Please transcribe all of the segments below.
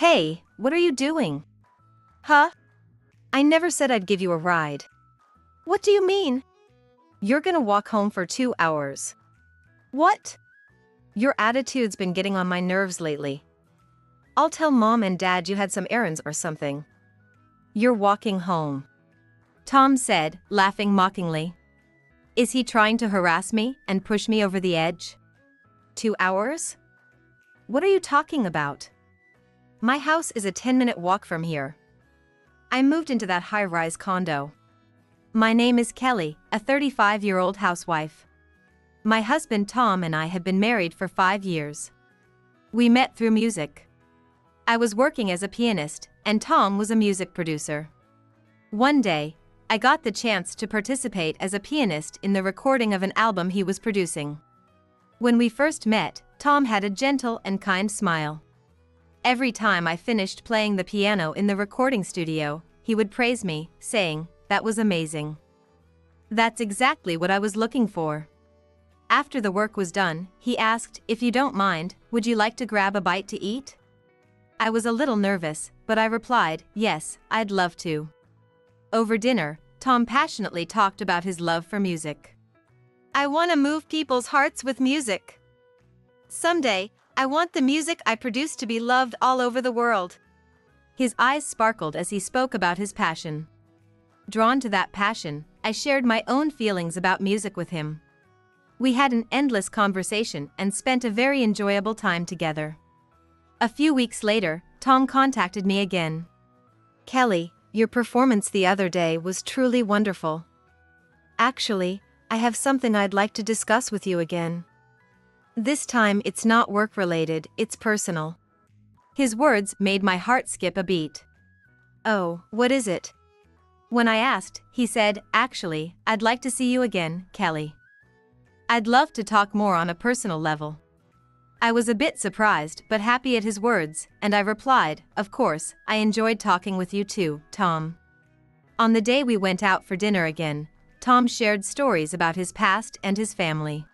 Hey, what are you doing? Huh? I never said I'd give you a ride. What do you mean? You're gonna walk home for 2 hours. What? Your attitude's been getting on my nerves lately. I'll tell mom and dad you had some errands or something. You're walking home, Tom said, laughing mockingly. Is he trying to harass me and push me over the edge? 2 hours? What are you talking about? My house is a 10-minute walk from here. I moved into that high-rise condo. My name is Kelly, a 35-year-old housewife. My husband Tom and I have been married for 5 years. We met through music. I was working as a pianist, and Tom was a music producer. One day, I got the chance to participate as a pianist in the recording of an album he was producing. When we first met, Tom had a gentle and kind smile. Every time I finished playing the piano in the recording studio, he would praise me, saying, "That was amazing." That's exactly what I was looking for. After the work was done, he asked, "If you don't mind, would you like to grab a bite to eat?" I was a little nervous, but I replied, "Yes, I'd love to." Over dinner, Tom passionately talked about his love for music. "I want to move people's hearts with music. Someday, I want the music I produce to be loved all over the world." His eyes sparkled as he spoke about his passion. Drawn to that passion, I shared my own feelings about music with him. We had an endless conversation and spent a very enjoyable time together. A few weeks later, Tom contacted me again. "Kelly, your performance the other day was truly wonderful. Actually, I have something I'd like to discuss with you again. This time it's not work-related, it's personal." His words made my heart skip a beat. "Oh, what is it?" When I asked, he said, "Actually, I'd like to see you again, Kelly. I'd love to talk more on a personal level." I was a bit surprised but happy at his words, and I replied, "Of course, I enjoyed talking with you too, Tom." On the day we went out for dinner again, Tom shared stories about his past and his family.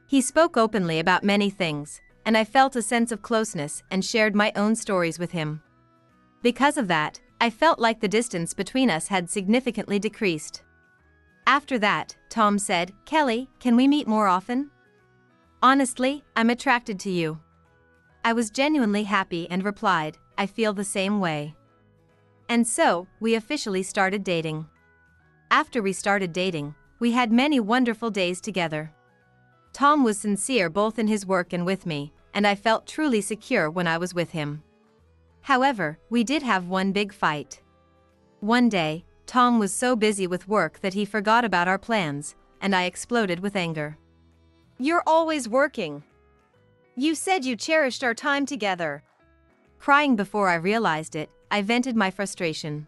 He spoke openly about many things, and I felt a sense of closeness and shared my own stories with him. Because of that, I felt like the distance between us had significantly decreased. After that, Tom said, "Kelly, can we meet more often? Honestly, I'm attracted to you." I was genuinely happy and replied, "I feel the same way." And so, we officially started dating. After we started dating, we had many wonderful days together. Tom was sincere both in his work and with me, and I felt truly secure when I was with him. However, we did have one big fight. One day, Tom was so busy with work that he forgot about our plans, and I exploded with anger. "You're always working. You said you cherished our time together." Crying before I realized it, I vented my frustration.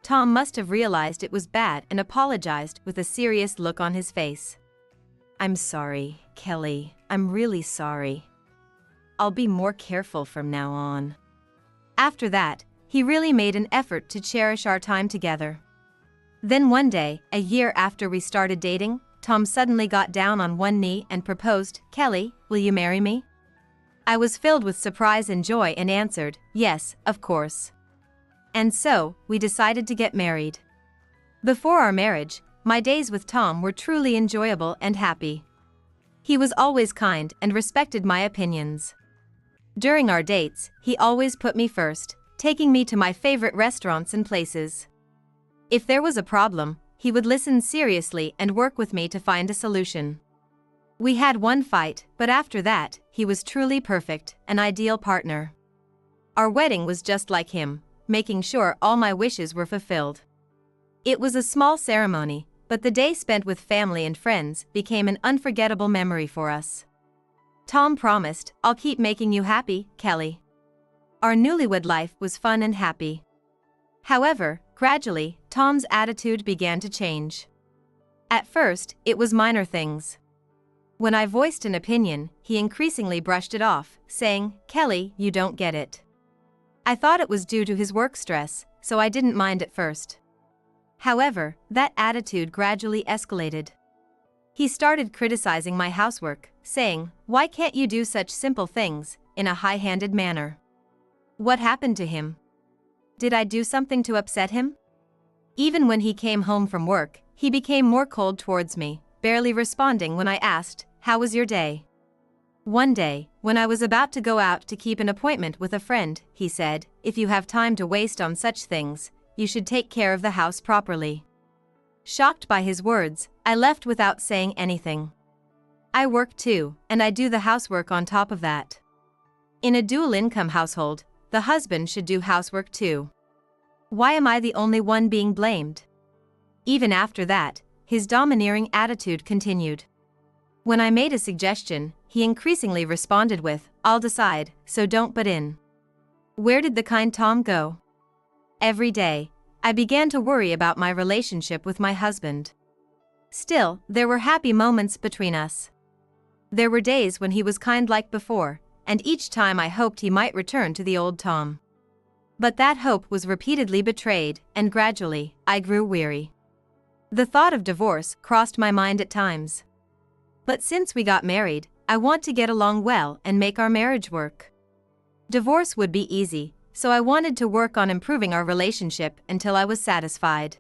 Tom must have realized it was bad and apologized with a serious look on his face. "I'm sorry, Kelly, I'm really sorry. I'll be more careful from now on." After that, he really made an effort to cherish our time together. Then one day, a year after we started dating, Tom suddenly got down on one knee and proposed, "Kelly, will you marry me?" I was filled with surprise and joy and answered, "Yes, of course." And so, we decided to get married. Before our marriage, my days with Tom were truly enjoyable and happy. He was always kind and respected my opinions. During our dates, he always put me first, taking me to my favorite restaurants and places. If there was a problem, he would listen seriously and work with me to find a solution. We had one fight, but after that, he was truly perfect, an ideal partner. Our wedding was just like him, making sure all my wishes were fulfilled. It was a small ceremony, but the day spent with family and friends became an unforgettable memory for us. Tom promised, "I'll keep making you happy, Kelly." Our newlywed life was fun and happy. However, gradually, Tom's attitude began to change. At first, it was minor things. When I voiced an opinion, he increasingly brushed it off, saying, "Kelly, you don't get it." I thought it was due to his work stress, so I didn't mind at first. However, that attitude gradually escalated. He started criticizing my housework, saying, "Why can't you do such simple things," in a high-handed manner. What happened to him? Did I do something to upset him? Even when he came home from work, he became more cold towards me, barely responding when I asked, "How was your day?" One day, when I was about to go out to keep an appointment with a friend, he said, "If you have time to waste on such things, you should take care of the house properly." Shocked by his words, I left without saying anything. I work too, and I do the housework on top of that. In a dual-income household, the husband should do housework too. Why am I the only one being blamed? Even after that, his domineering attitude continued. When I made a suggestion, he increasingly responded with, "I'll decide, so don't butt in." Where did the kind Tom go? Every day, I began to worry about my relationship with my husband. Still, there were happy moments between us. There were days when he was kind like before, and each time I hoped he might return to the old Tom. But that hope was repeatedly betrayed, and gradually, I grew weary. The thought of divorce crossed my mind at times. But since we got married, I want to get along well and make our marriage work. Divorce would be easy, so I wanted to work on improving our relationship until I was satisfied.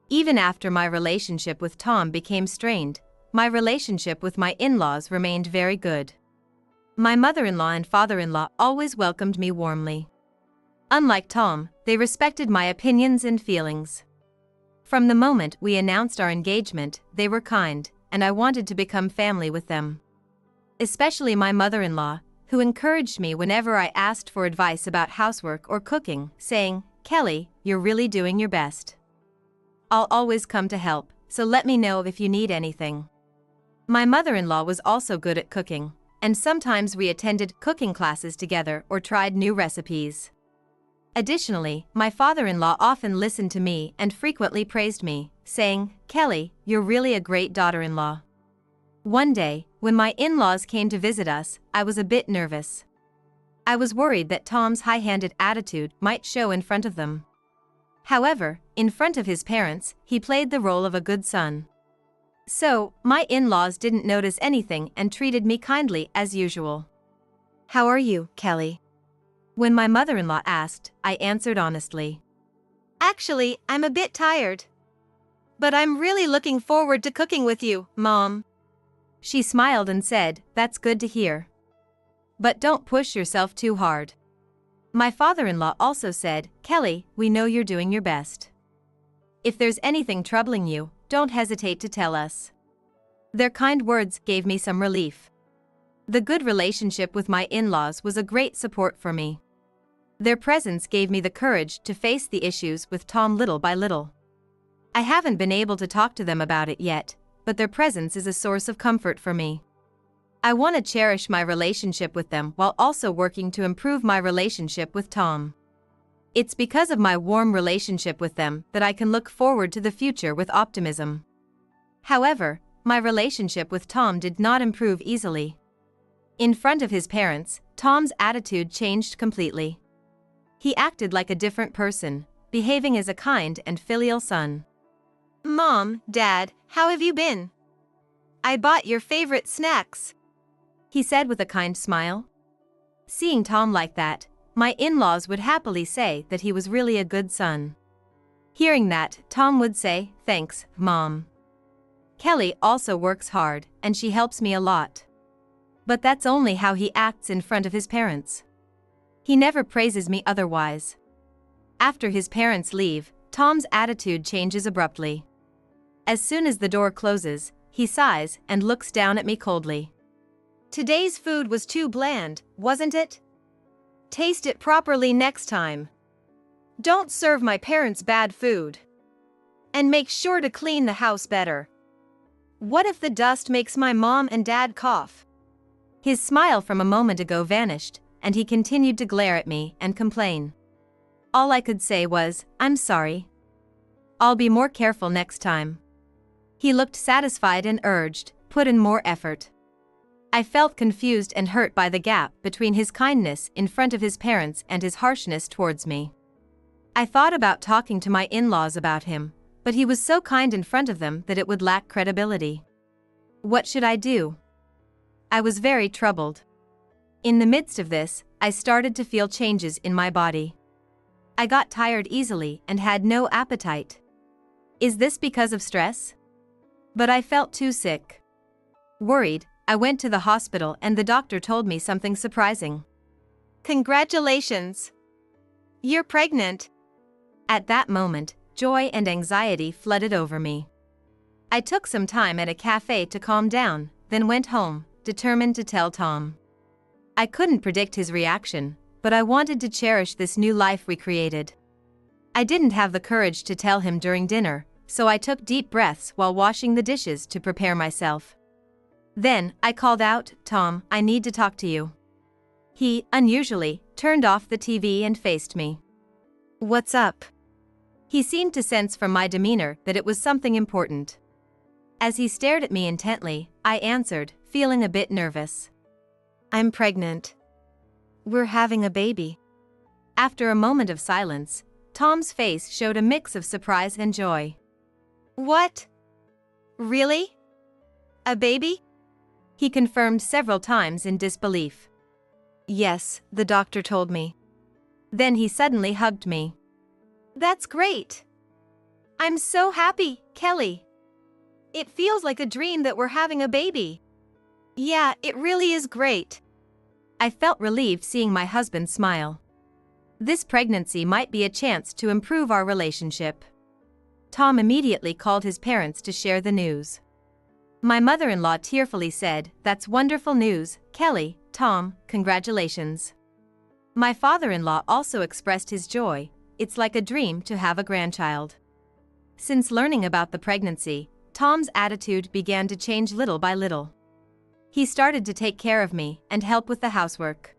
Even after my relationship with Tom became strained, my relationship with my in-laws remained very good. My mother-in-law and father-in-law always welcomed me warmly. Unlike Tom, they respected my opinions and feelings. From the moment we announced our engagement, they were kind, and I wanted to become family with them. Especially my mother-in-law, who encouraged me whenever I asked for advice about housework or cooking, saying, "Kelly, you're really doing your best. I'll always come to help, so let me know if you need anything." My mother-in-law was also good at cooking, and sometimes we attended cooking classes together or tried new recipes. Additionally, my father-in-law often listened to me and frequently praised me, saying, "Kelly, you're really a great daughter-in-law." One day, when my in-laws came to visit us, I was a bit nervous. I was worried that Tom's high-handed attitude might show in front of them. However, in front of his parents, he played the role of a good son. So, my in-laws didn't notice anything and treated me kindly as usual. "How are you, Kelly?" When my mother-in-law asked, I answered honestly. "Actually, I'm a bit tired. But I'm really looking forward to cooking with you, Mom." She smiled and said, "That's good to hear. But don't push yourself too hard." My father-in-law also said, "Kelly, we know you're doing your best. If there's anything troubling you, don't hesitate to tell us." Their kind words gave me some relief. The good relationship with my in-laws was a great support for me. Their presence gave me the courage to face the issues with Tom little by little. I haven't been able to talk to them about it yet, but their presence is a source of comfort for me. I want to cherish my relationship with them while also working to improve my relationship with Tom. It's because of my warm relationship with them that I can look forward to the future with optimism. However, my relationship with Tom did not improve easily. In front of his parents, Tom's attitude changed completely. He acted like a different person, behaving as a kind and filial son. "Mom, Dad, how have you been? I bought your favorite snacks," he said with a kind smile. Seeing Tom like that, my in-laws would happily say that he was really a good son. Hearing that, Tom would say, "Thanks, Mom. Kelly also works hard, and she helps me a lot." But that's only how he acts in front of his parents. He never praises me otherwise. After his parents leave, Tom's attitude changes abruptly. As soon as the door closes, he sighs and looks down at me coldly. "Today's food was too bland, wasn't it? Taste it properly next time. Don't serve my parents bad food. And make sure to clean the house better. What if the dust makes my mom and dad cough?" His smile from a moment ago vanished, and he continued to glare at me and complain. All I could say was, "I'm sorry. I'll be more careful next time." He looked satisfied and urged, "Put in more effort." I felt confused and hurt by the gap between his kindness in front of his parents and his harshness towards me. I thought about talking to my in-laws about him, but he was so kind in front of them that it would lack credibility. What should I do? I was very troubled. In the midst of this, I started to feel changes in my body. I got tired easily and had no appetite. Is this because of stress? But I felt too sick. Worried, I went to the hospital and the doctor told me something surprising. Congratulations! You're pregnant! At that moment, joy and anxiety flooded over me. I took some time at a cafe to calm down, then went home, determined to tell Tom. I couldn't predict his reaction, but I wanted to cherish this new life we created. I didn't have the courage to tell him during dinner, so I took deep breaths while washing the dishes to prepare myself. Then, I called out, "Tom, I need to talk to you." He, unusually, turned off the TV and faced me. "What's up?" He seemed to sense from my demeanor that it was something important. As he stared at me intently, I answered, feeling a bit nervous. "I'm pregnant. We're having a baby." After a moment of silence, Tom's face showed a mix of surprise and joy. "What? Really? A baby?" He confirmed several times in disbelief. "Yes, the doctor told me." Then he suddenly hugged me. "That's great! I'm so happy, Kelly. It feels like a dream that we're having a baby." "Yeah, it really is great." I felt relieved seeing my husband smile. This pregnancy might be a chance to improve our relationship. Tom immediately called his parents to share the news. My mother-in-law tearfully said, "That's wonderful news, Kelly, Tom, congratulations." My father-in-law also expressed his joy. It's like a dream to have a grandchild. Since learning about the pregnancy, Tom's attitude began to change little by little. He started to take care of me and help with the housework.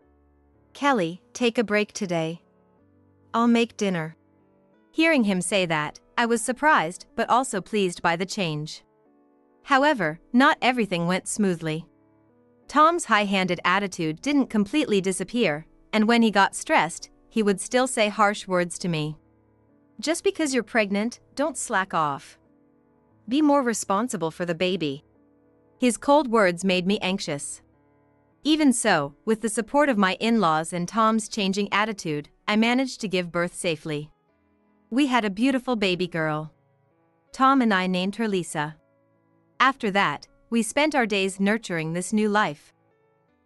"Kelly, take a break today. I'll make dinner." Hearing him say that, I was surprised but also pleased by the change. However, not everything went smoothly. Tom's high-handed attitude didn't completely disappear, and when he got stressed, he would still say harsh words to me. "Just because you're pregnant, don't slack off. Be more responsible for the baby." His cold words made me anxious. Even so, with the support of my in-laws and Tom's changing attitude, I managed to give birth safely. We had a beautiful baby girl. Tom and I named her Lisa. After that, we spent our days nurturing this new life.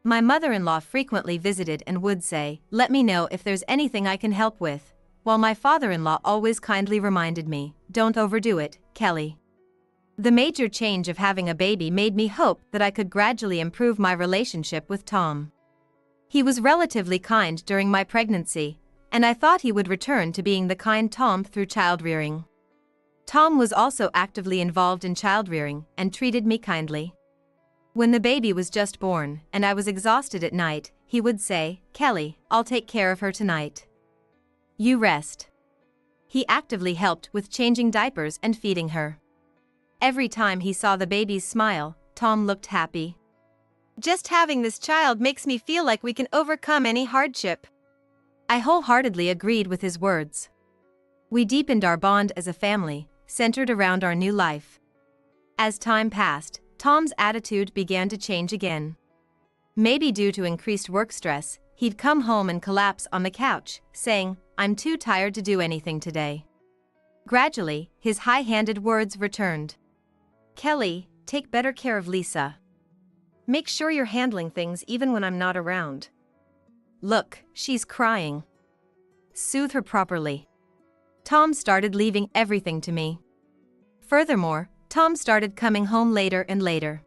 My mother-in-law frequently visited and would say, "Let me know if there's anything I can help with," while my father-in-law always kindly reminded me, "Don't overdo it, Kelly." The major change of having a baby made me hope that I could gradually improve my relationship with Tom. He was relatively kind during my pregnancy, and I thought he would return to being the kind Tom through child-rearing. Tom was also actively involved in child-rearing and treated me kindly. When the baby was just born and I was exhausted at night, he would say, "Kelly, I'll take care of her tonight. You rest." He actively helped with changing diapers and feeding her. Every time he saw the baby's smile, Tom looked happy. "Just having this child makes me feel like we can overcome any hardship." I wholeheartedly agreed with his words. We deepened our bond as a family, centered around our new life. As time passed, Tom's attitude began to change again. Maybe due to increased work stress, he'd come home and collapse on the couch, saying, "I'm too tired to do anything today." Gradually, his high-handed words returned. "Kelly, take better care of Lisa. Make sure you're handling things even when I'm not around. Look, she's crying. Soothe her properly." Tom started leaving everything to me. Furthermore, Tom started coming home later and later.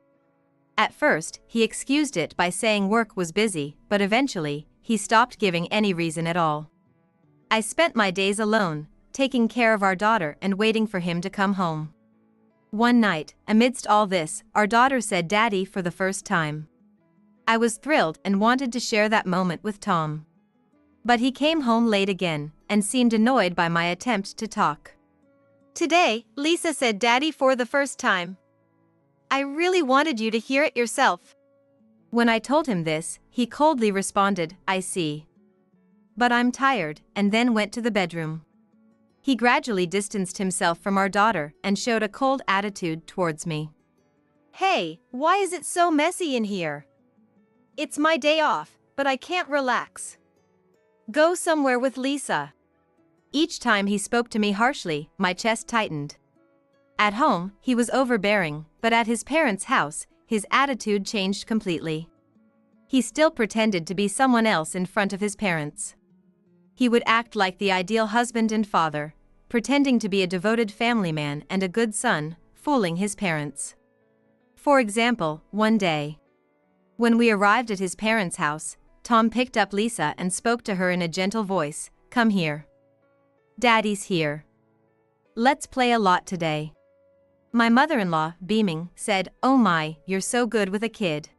At first, he excused it by saying work was busy, but eventually, he stopped giving any reason at all. I spent my days alone, taking care of our daughter and waiting for him to come home. One night, amidst all this, our daughter said "Daddy" for the first time. I was thrilled and wanted to share that moment with Tom. But he came home late again, and seemed annoyed by my attempt to talk. "Today, Lisa said Daddy for the first time. I really wanted you to hear it yourself." When I told him this, he coldly responded, "I see. But I'm tired," and then went to the bedroom. He gradually distanced himself from our daughter and showed a cold attitude towards me. "Hey, why is it so messy in here? It's my day off, but I can't relax. Go somewhere with Lisa. Each time he spoke to me harshly, my chest tightened. At home, he was overbearing, but at his parents' house, his attitude changed completely. He still pretended to be someone else in front of his parents. He would act like the ideal husband and father, pretending to be a devoted family man and a good son, fooling his parents. For example, one day, when we arrived at his parents' house, Tom picked up Lisa and spoke to her in a gentle voice, "Come here. Daddy's here. Let's play a lot today." My mother-in-law, beaming, said, "Oh my, you're so good with a kid."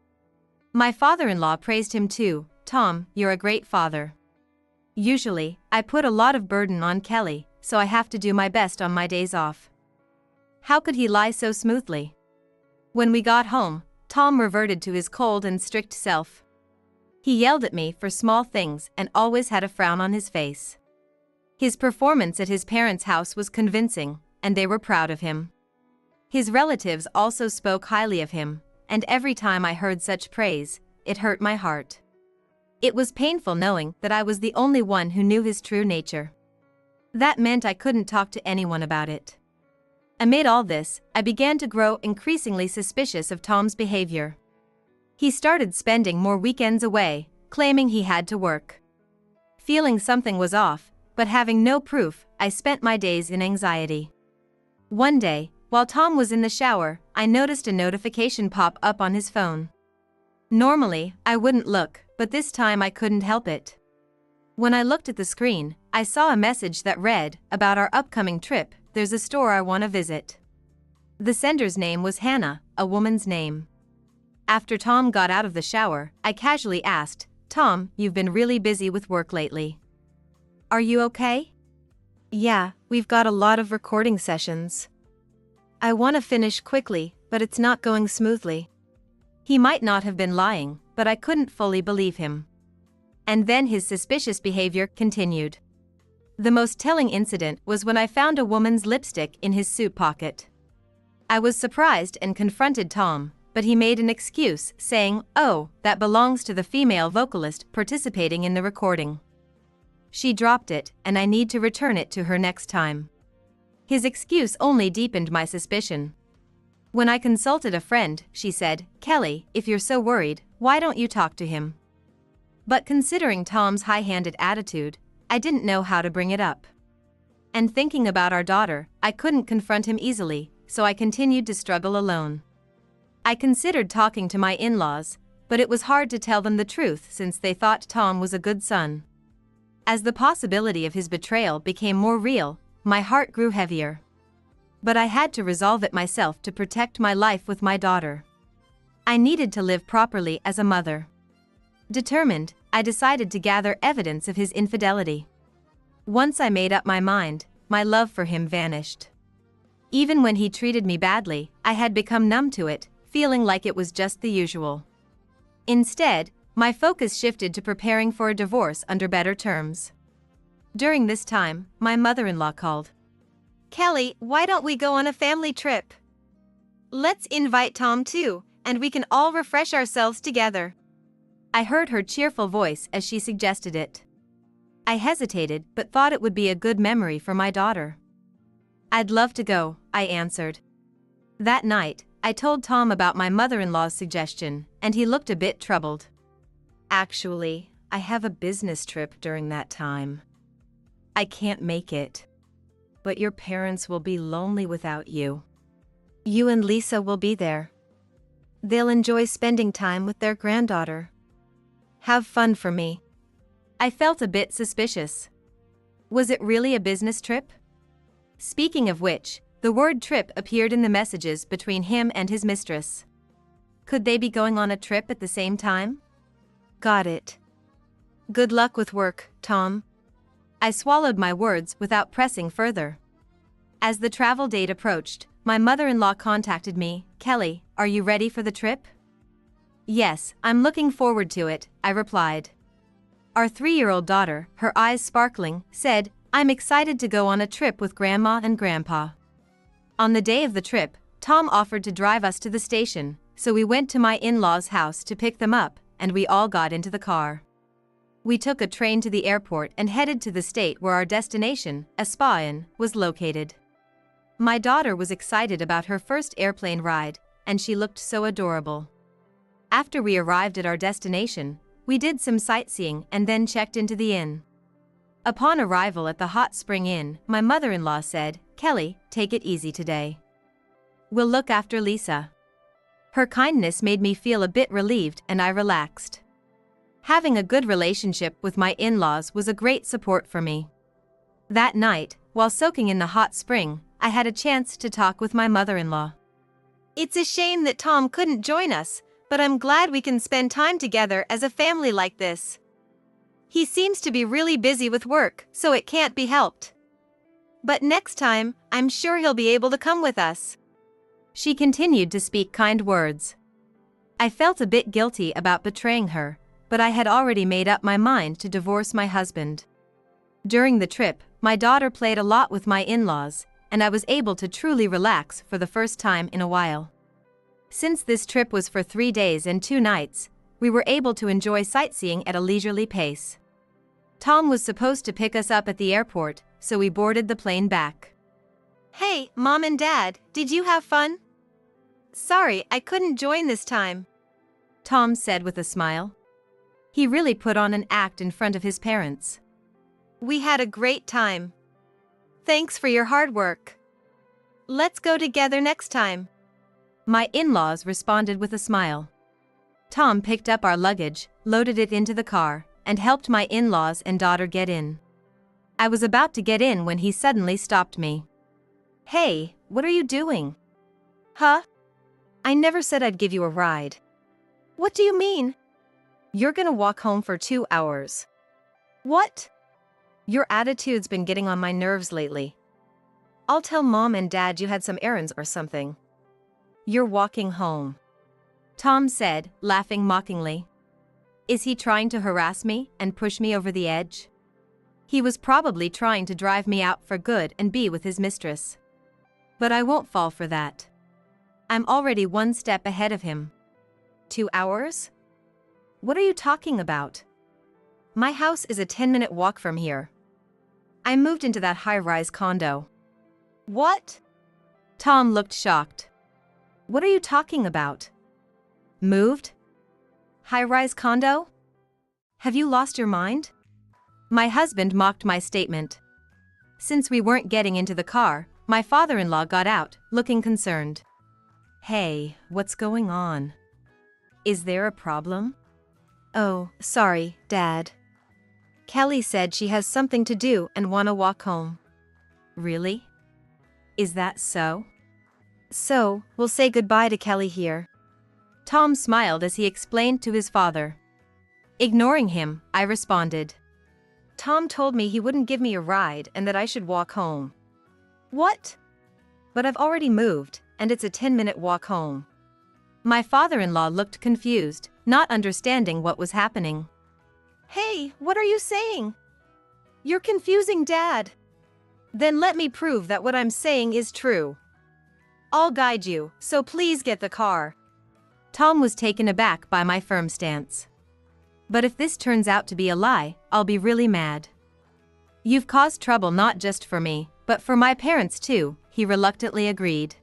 My father-in-law praised him too, "Tom, you're a great father." Usually, I put a lot of burden on Kelly, so I have to do my best on my days off. How could he lie so smoothly? When we got home, Tom reverted to his cold and strict self. He yelled at me for small things and always had a frown on his face. His performance at his parents' house was convincing, and they were proud of him. His relatives also spoke highly of him, and every time I heard such praise, it hurt my heart. It was painful knowing that I was the only one who knew his true nature. That meant I couldn't talk to anyone about it. Amid all this, I began to grow increasingly suspicious of Tom's behavior. He started spending more weekends away, claiming he had to work. Feeling something was off, but having no proof, I spent my days in anxiety. One day, while Tom was in the shower, I noticed a notification pop up on his phone. Normally, I wouldn't look, but this time I couldn't help it. When I looked at the screen, I saw a message that read, "About our upcoming trip, there's a store I want to visit." The sender's name was Hannah, a woman's name. After Tom got out of the shower, I casually asked, "Tom, you've been really busy with work lately. Are you okay?" "Yeah, we've got a lot of recording sessions. I want to finish quickly, but it's not going smoothly." He might not have been lying, but I couldn't fully believe him. And then his suspicious behavior continued. The most telling incident was when I found a woman's lipstick in his suit pocket. I was surprised and confronted Tom, but he made an excuse, saying, "Oh, that belongs to the female vocalist participating in the recording. She dropped it, and I need to return it to her next time." His excuse only deepened my suspicion. When I consulted a friend, she said, "Kelly, if you're so worried, why don't you talk to him?" But considering Tom's high-handed attitude, I didn't know how to bring it up. And thinking about our daughter, I couldn't confront him easily, so I continued to struggle alone. I considered talking to my in-laws, but it was hard to tell them the truth since they thought Tom was a good son. As the possibility of his betrayal became more real, my heart grew heavier. But I had to resolve it myself to protect my life with my daughter. I needed to live properly as a mother. Determined, I decided to gather evidence of his infidelity. Once I made up my mind, my love for him vanished. Even when he treated me badly, I had become numb to it, feeling like it was just the usual. Instead, my focus shifted to preparing for a divorce under better terms. During this time, my mother-in-law called. "Kelly, why don't we go on a family trip? Let's invite Tom too, and we can all refresh ourselves together." I heard her cheerful voice as she suggested it. I hesitated but thought it would be a good memory for my daughter. "I'd love to go," I answered. That night, I told Tom about my mother-in-law's suggestion, and he looked a bit troubled. "Actually, I have a business trip during that time. I can't make it. But your parents will be lonely without you. You and Lisa will be there. They'll enjoy spending time with their granddaughter. Have fun for me." I felt a bit suspicious. Was it really a business trip? Speaking of which, the word trip appeared in the messages between him and his mistress. Could they be going on a trip at the same time? Got it. Good luck with work, Tom. I swallowed my words without pressing further. As the travel date approached, my mother-in-law contacted me. "Kelly, are you ready for the trip?" "Yes, I'm looking forward to it," I replied. Our 3-year-old daughter, her eyes sparkling, said, "I'm excited to go on a trip with Grandma and Grandpa." On the day of the trip, Tom offered to drive us to the station, so we went to my in-laws' house to pick them up, and we all got into the car. We took a train to the airport and headed to the state where our destination, a spa-in, was located. My daughter was excited about her first airplane ride, and she looked so adorable. After we arrived at our destination, we did some sightseeing and then checked into the inn. Upon arrival at the Hot Spring Inn, my mother-in-law said, "Kelly, take it easy today. We'll look after Lisa." Her kindness made me feel a bit relieved and I relaxed. Having a good relationship with my in-laws was a great support for me. That night, while soaking in the hot spring, I had a chance to talk with my mother-in-law. "It's a shame that Tom couldn't join us, but I'm glad we can spend time together as a family like this. He seems to be really busy with work, so it can't be helped. But next time, I'm sure he'll be able to come with us." She continued to speak kind words. I felt a bit guilty about betraying her, but I had already made up my mind to divorce my husband. During the trip, my daughter played a lot with my in-laws, and I was able to truly relax for the first time in a while. Since this trip was for 3 days and 2 nights, we were able to enjoy sightseeing at a leisurely pace. Tom was supposed to pick us up at the airport, so we boarded the plane back. "Hey, Mom and Dad, did you have fun?" "Sorry, I couldn't join this time," Tom said with a smile. He really put on an act in front of his parents. "We had a great time. Thanks for your hard work. Let's go together next time." My in-laws responded with a smile. Tom picked up our luggage, loaded it into the car, and helped my in-laws and daughter get in. I was about to get in when he suddenly stopped me. "Hey, what are you doing?" "Huh? I never said I'd give you a ride." "What do you mean?" "You're gonna walk home for 2 hours." "What?" "Your attitude's been getting on my nerves lately. I'll tell Mom and Dad you had some errands or something. You're walking home," Tom said, laughing mockingly. Is he trying to harass me and push me over the edge? He was probably trying to drive me out for good and be with his mistress. But I won't fall for that. I'm already 1 step ahead of him. 2 hours? What are you talking about? My house is a 10-minute walk from here. I moved into that high-rise condo." "What?" Tom looked shocked. "What are you talking about? Moved? High-rise condo? Have you lost your mind?" My husband mocked my statement. Since we weren't getting into the car, my father-in-law got out, looking concerned. "Hey, what's going on? Is there a problem?" "Oh, sorry, Dad. Kelly said she has something to do and wanna walk home." "Really? Is that so?" "So, we'll say goodbye to Kelly here." Tom smiled as he explained to his father. Ignoring him, I responded. "Tom told me he wouldn't give me a ride and that I should walk home." "What?" "But I've already moved, and it's a 10-minute walk home." My father-in-law looked confused, not understanding what was happening. "Hey, what are you saying? You're confusing Dad." "Then let me prove that what I'm saying is true. I'll guide you, so please get the car." Tom was taken aback by my firm stance. But if this turns out to be a lie, I'll be really mad. "You've caused trouble not just for me, but for my parents too," he reluctantly agreed.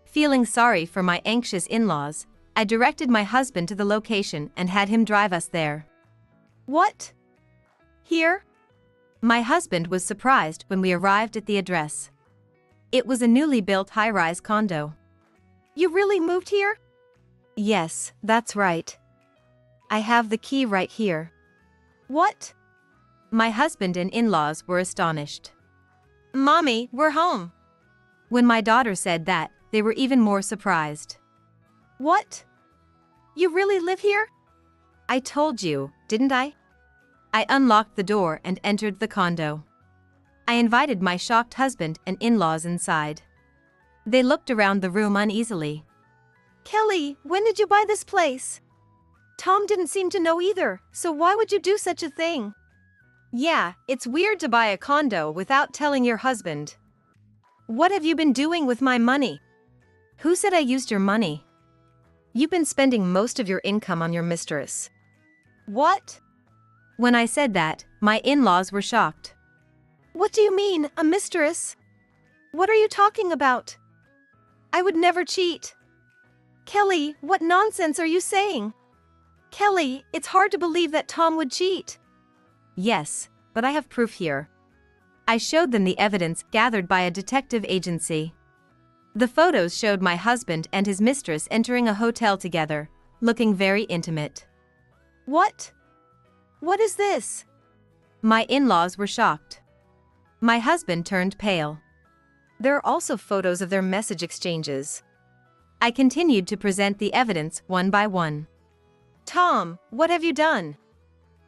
Feeling sorry for my anxious in-laws, I directed my husband to the location and had him drive us there. "What? Here?" My husband was surprised when we arrived at the address. It was a newly built high-rise condo. "You really moved here?" "Yes, that's right. I have the key right here." "What?" My husband and in-laws were astonished. "Mommy, we're home." When my daughter said that, they were even more surprised. "What? You really live here?" "I told you, didn't I?" I unlocked the door and entered the condo. I invited my shocked husband and in-laws inside. They looked around the room uneasily. "Kelly, when did you buy this place? Tom didn't seem to know either, so why would you do such a thing?" "Yeah, it's weird to buy a condo without telling your husband." "What have you been doing with my money?" "Who said I used your money? You've been spending most of your income on your mistress." "What?" When I said that, my in-laws were shocked. What do you mean, a mistress? What are you talking about? I would never cheat. Kelly, what nonsense are you saying? Kelly, it's hard to believe that Tom would cheat. Yes, but I have proof here. I showed them the evidence gathered by a detective agency. The photos showed my husband and his mistress entering a hotel together, looking very intimate. What? What is this? My in-laws were shocked. My husband turned pale. There are also photos of their message exchanges. I continued to present the evidence one by one. Tom, what have you done?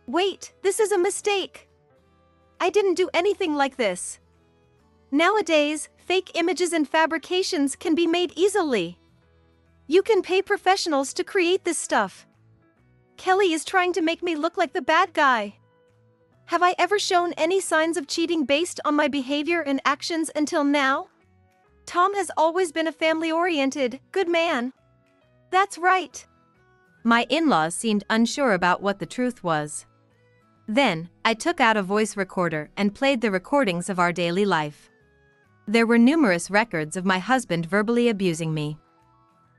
Wait, this is a mistake. I didn't do anything like this. Nowadays, fake images and fabrications can be made easily. You can pay professionals to create this stuff. Kelly is trying to make me look like the bad guy. Have I ever shown any signs of cheating based on my behavior and actions until now? Tom has always been a family-oriented, good man. That's right. My in-laws seemed unsure about what the truth was. Then, I took out a voice recorder and played the recordings of our daily life. There were numerous records of my husband verbally abusing me.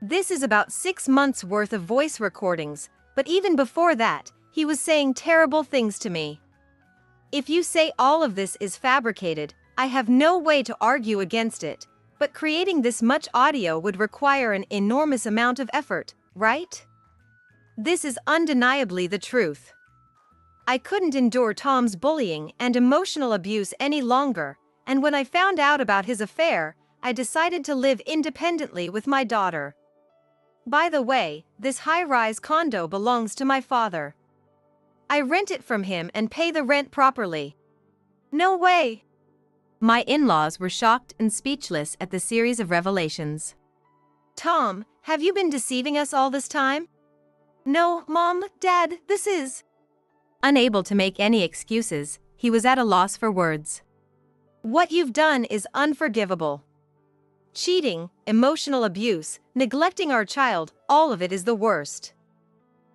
This is about 6 months' worth of voice recordings, but even before that, he was saying terrible things to me. If you say all of this is fabricated, I have no way to argue against it, but creating this much audio would require an enormous amount of effort, right? This is undeniably the truth. I couldn't endure Tom's bullying and emotional abuse any longer, and when I found out about his affair, I decided to live independently with my daughter. By the way, this high-rise condo belongs to my father. I rent it from him and pay the rent properly. No way! My in-laws were shocked and speechless at the series of revelations. Tom, have you been deceiving us all this time? No, Mom, Dad, this is... Unable to make any excuses, he was at a loss for words. What you've done is unforgivable. Cheating, emotional abuse, neglecting our child, all of it is the worst.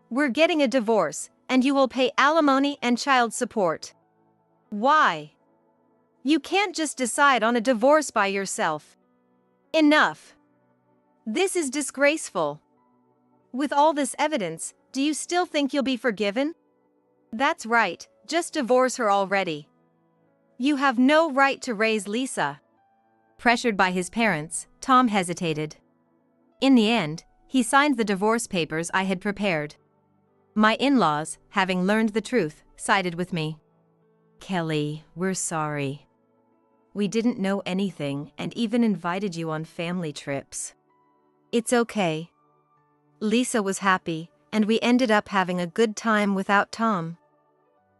We're getting a divorce, and you will pay alimony and child support. Why? You can't just decide on a divorce by yourself. Enough. This is disgraceful. With all this evidence, do you still think you'll be forgiven? That's right, just divorce her already. You have no right to raise Lisa. Pressured by his parents, Tom hesitated. In the end, he signed the divorce papers I had prepared. My in-laws, having learned the truth, sided with me. Kelly, we're sorry. We didn't know anything and even invited you on family trips. It's okay. Lisa was happy, and we ended up having a good time without Tom.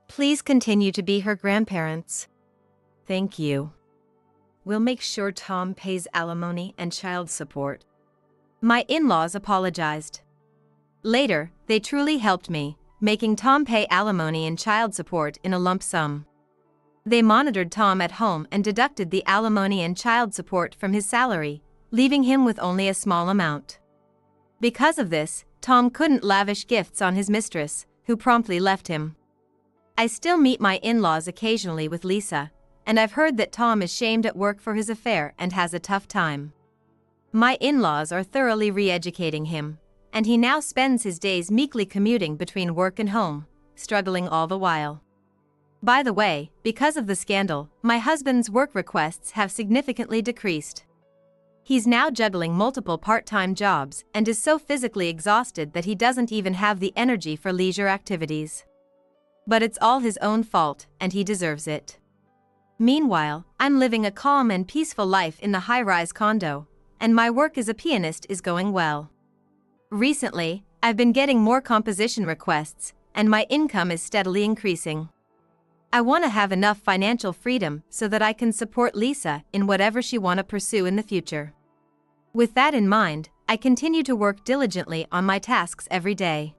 Please continue to be her grandparents. Thank you. We'll make sure Tom pays alimony and child support. My in-laws apologized. Later, they truly helped me, making Tom pay alimony and child support in a lump sum. They monitored Tom at home and deducted the alimony and child support from his salary, leaving him with only a small amount. Because of this, Tom couldn't lavish gifts on his mistress, who promptly left him. I still meet my in-laws occasionally with Lisa, and I've heard that Tom is shamed at work for his affair and has a tough time. My in-laws are thoroughly re-educating him, and he now spends his days meekly commuting between work and home, struggling all the while. By the way, because of the scandal, my husband's work requests have significantly decreased. He's now juggling multiple part-time jobs and is so physically exhausted that he doesn't even have the energy for leisure activities. But it's all his own fault, and he deserves it. Meanwhile, I'm living a calm and peaceful life in the high-rise condo, and my work as a pianist is going well. Recently, I've been getting more composition requests, and my income is steadily increasing. I want to have enough financial freedom so that I can support Lisa in whatever she wants to pursue in the future. With that in mind, I continue to work diligently on my tasks every day.